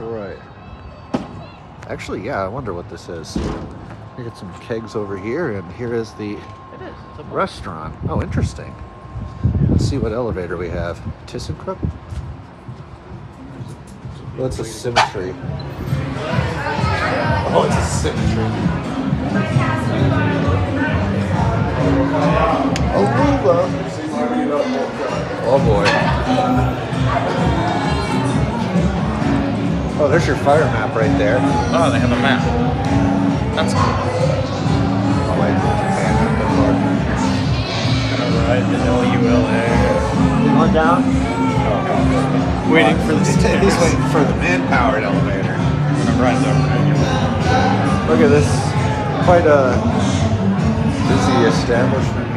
Right. Actually, yeah, I wonder what this is. We got some kegs over here, and here is the restaurant. Oh, interesting. Let's see what elevator we have. ThyssenKrupp? Well, it's a Symmetry. Oh, it's a Symmetry. Oh, LULA. Oh, boy. Oh, there's your fire map right there. Oh, they have a map. That's cool. Oh, wait. Gonna ride the LULA. Going down? Waiting for the stairs. He's waiting for the man-powered elevator. Gonna ride the regular. Look at this. Quite a busy establishment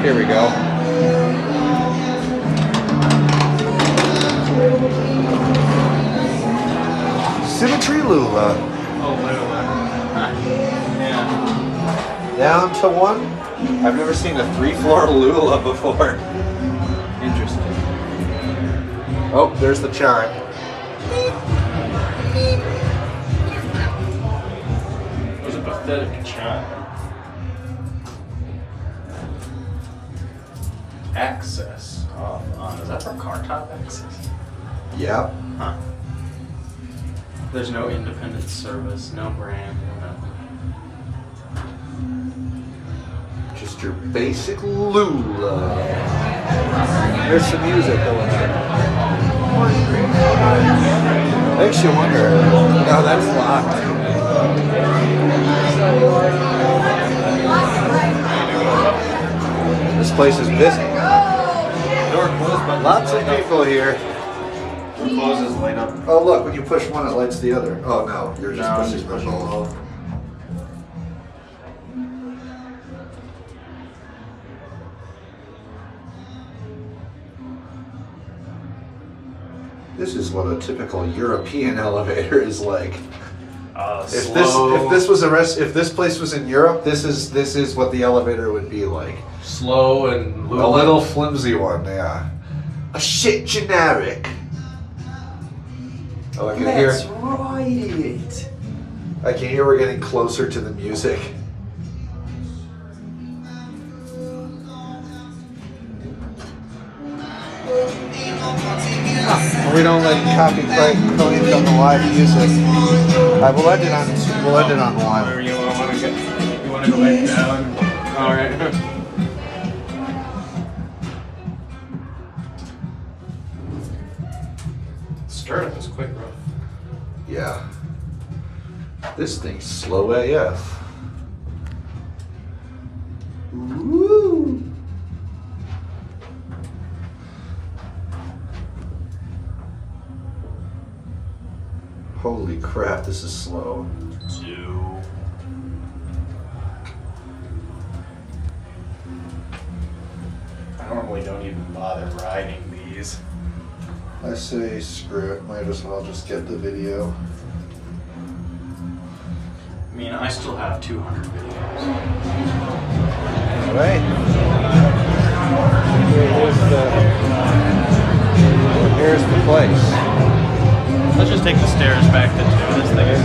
here. Here we go. Symmetry LULA. Oh, LULA. Yeah. Down to one. I've never seen a 3-floor LULA before. Interesting. Oh, there's the chime. It was a pathetic chime. Access off on. Is that for car top access? Yep. Huh. There's no independent service, no brand, no nothing. Just your basic LULA. There's some music going on. Makes you wonder. No, that's locked. This place is busy. Door closed, but Lots of people here. door closes, light up. Oh, look, when you push one, it lights the other. Oh, no, you're just pushing both. This is what a typical European elevator is like. If this place was in Europe, this is what the elevator would be like. Slow and A little flimsy one, yeah. A shit generic. Oh, I can hear. Let's ride it. I can hear we're getting closer to the music. We don't let copyright claims on the live music. We'll end it on live. Or you want to go back down? All right. Startup is quick, bro. Yeah. This thing's slow AF. Woo! Holy crap, this is slow. I normally don't even bother riding these. I say screw it, might as well just get the video. I mean, I still have 200 videos. Anyway, here's the place. Let's just take the stairs back to 2. This thing is